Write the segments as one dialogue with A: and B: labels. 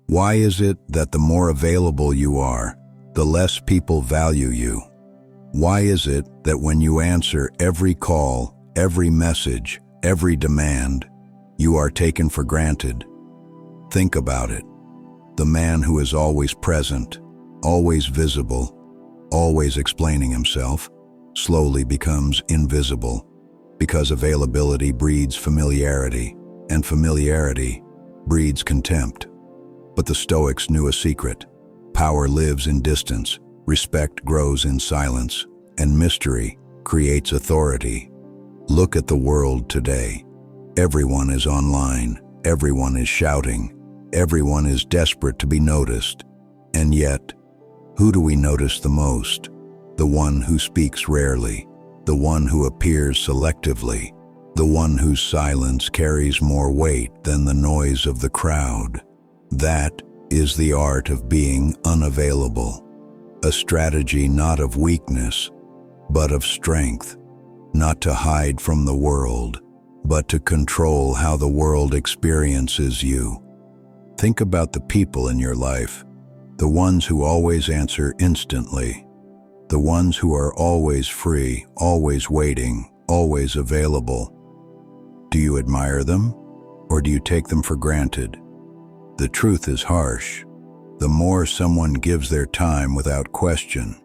A: Why is it that the more available you are, the less people value you? Why is it that when you answer every call, every message, every demand, you are taken for granted? Think about it. The man who is always present, always visible, always explaining himself, slowly becomes invisible, because availability breeds familiarity, and familiarity breeds contempt. But the Stoics knew a secret. Power lives in distance, respect grows in silence, and mystery creates authority. Look at the world today. Everyone is online, everyone is shouting, everyone is desperate to be noticed. And yet, who do we notice the most? The one who speaks rarely, the one who appears selectively, the one whose silence carries more weight than the noise of the crowd. That is the art of being unavailable, a strategy not of weakness, but of strength, not to hide from the world, but to control how the world experiences you. Think about the people in your life, the ones who always answer instantly, the ones who are always free, always waiting, always available. Do you admire them, or do you take them for granted? The truth is harsh. The more someone gives their time without question,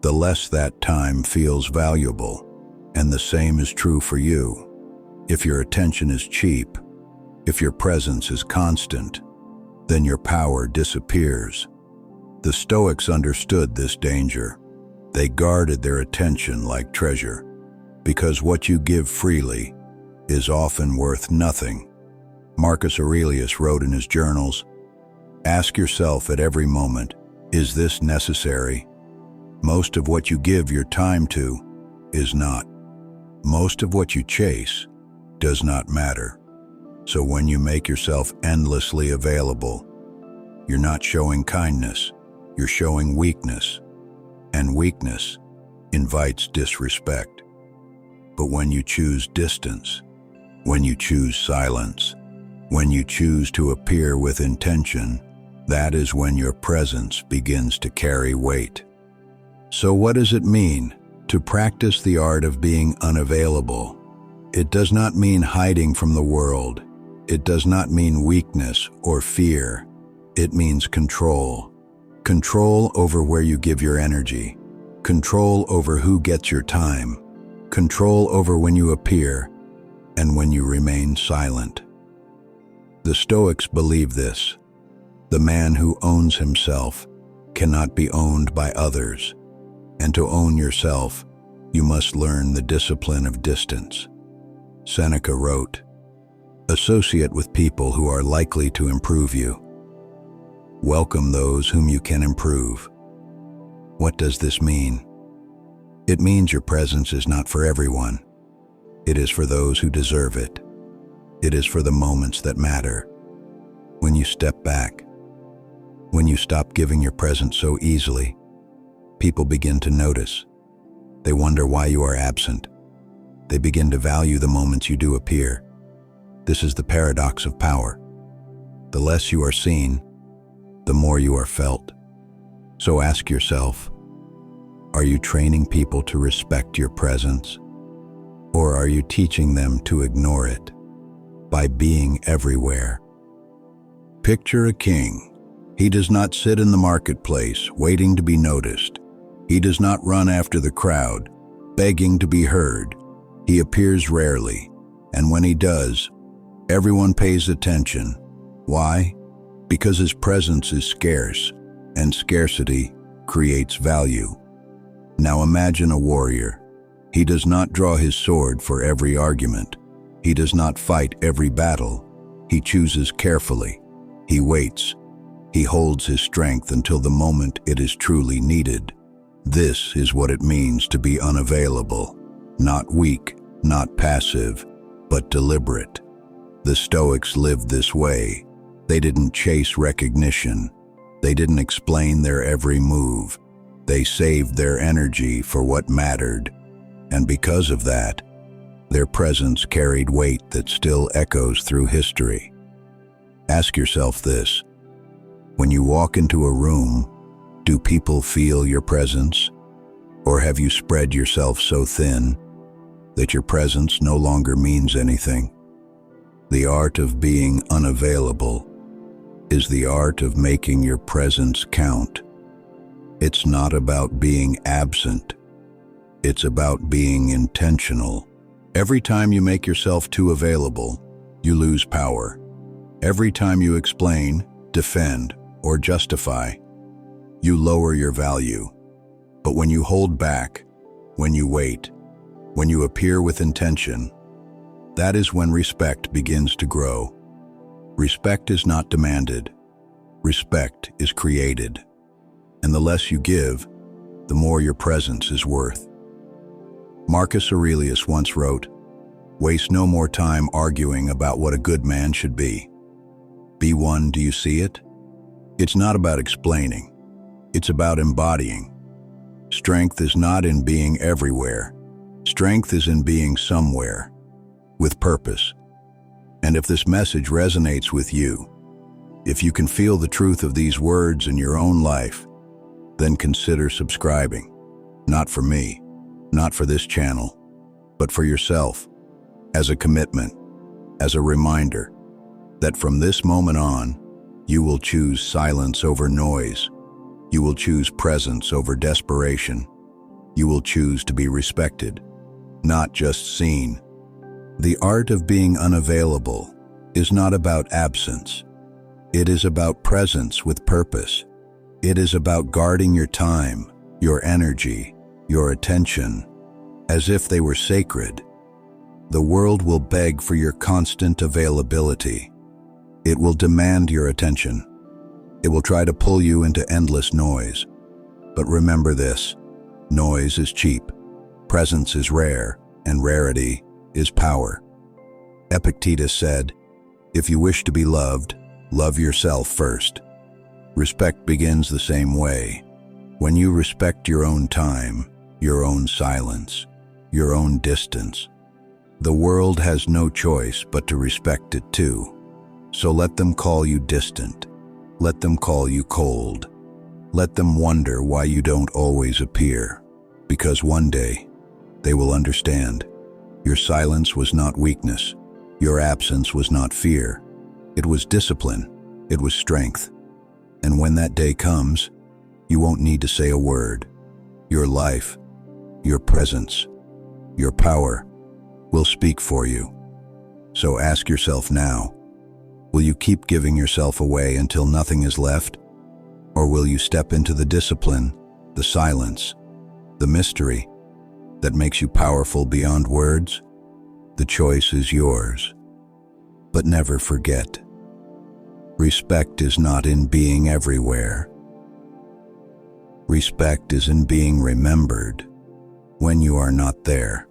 A: the less that time feels valuable, and the same is true for you. If your attention is cheap, if your presence is constant, then your power disappears. The Stoics understood this danger. They guarded their attention like treasure, because what you give freely is often worth nothing. Marcus Aurelius wrote in his journals, "Ask yourself at every moment, is this necessary? Most of what you give your time to is not. Most of what you chase does not matter." So when you make yourself endlessly available, you're not showing kindness, you're showing weakness. And weakness invites disrespect. But when you choose distance, when you choose silence, when you choose to appear with intention, that is when your presence begins to carry weight. So what does it mean to practice the art of being unavailable? It does not mean hiding from the world. It does not mean weakness or fear. It means control. Control over where you give your energy. Control over who gets your time. Control over when you appear and when you remain silent. The Stoics believe this. The man who owns himself cannot be owned by others. And to own yourself, you must learn the discipline of distance. Seneca wrote, "Associate with people who are likely to improve you. Welcome those whom you can improve." What does this mean? It means your presence is not for everyone. It is for those who deserve it. It is for the moments that matter. When you step back, when you stop giving your presence so easily, people begin to notice. They wonder why you are absent. They begin to value the moments you do appear. This is the paradox of power. The less you are seen, the more you are felt. So ask yourself, are you training people to respect your presence? Or are you teaching them to ignore it by being everywhere? Picture a king. He does not sit in the marketplace waiting to be noticed. He does not run after the crowd, begging to be heard. He appears rarely, and when he does, everyone pays attention. Why? Because his presence is scarce, and scarcity creates value. Now imagine a warrior. He does not draw his sword for every argument. He does not fight every battle. He chooses carefully. He waits. He holds his strength until the moment it is truly needed. This is what it means to be unavailable. Not weak, not passive, but deliberate. The Stoics lived this way. They didn't chase recognition. They didn't explain their every move. They saved their energy for what mattered. And because of that, their presence carried weight that still echoes through history. Ask yourself this: When you walk into a room, do people feel your presence? Or have you spread yourself so thin that your presence no longer means anything? The art of being unavailable is the art of making your presence count. It's not about being absent. It's about being intentional. Every time you make yourself too available, you lose power. Every time you explain, defend, or justify, you lower your value. But when you hold back, when you wait, when you appear with intention, that is when respect begins to grow. Respect is not demanded. Respect is created. And the less you give, the more your presence is worth. Marcus Aurelius once wrote, "Waste no more time arguing about what a good man should be. Be one, do you see it?" It's not about explaining. It's about embodying. Strength is not in being everywhere. Strength is in being somewhere, with purpose. And if this message resonates with you, if you can feel the truth of these words in your own life, then consider subscribing. Not for me, not for this channel, but for yourself, as a commitment, as a reminder that from this moment on, you will choose silence over noise. You will choose presence over desperation. You will choose to be respected, not just seen. The art of being unavailable is not about absence. It is about presence with purpose. It is about guarding your time, your energy, your attention, as if they were sacred. The world will beg for your constant availability. It will demand your attention. It will try to pull you into endless noise. But remember this, noise is cheap, presence is rare, and rarity is power. Epictetus said, "If you wish to be loved, love yourself first." Respect begins the same way. When you respect your own time, your own silence, your own distance, the world has no choice but to respect it too. So let them call you distant. Let them call you cold. Let them wonder why you don't always appear. Because one day, they will understand. Your silence was not weakness. Your absence was not fear. It was discipline. It was strength. And when that day comes, you won't need to say a word. Your life, your presence, your power will speak for you. So ask yourself now, will you keep giving yourself away until nothing is left? Or will you step into the discipline, the silence, the mystery that makes you powerful beyond words? The choice is yours. But never forget, respect is not in being everywhere. Respect is in being remembered when you are not there.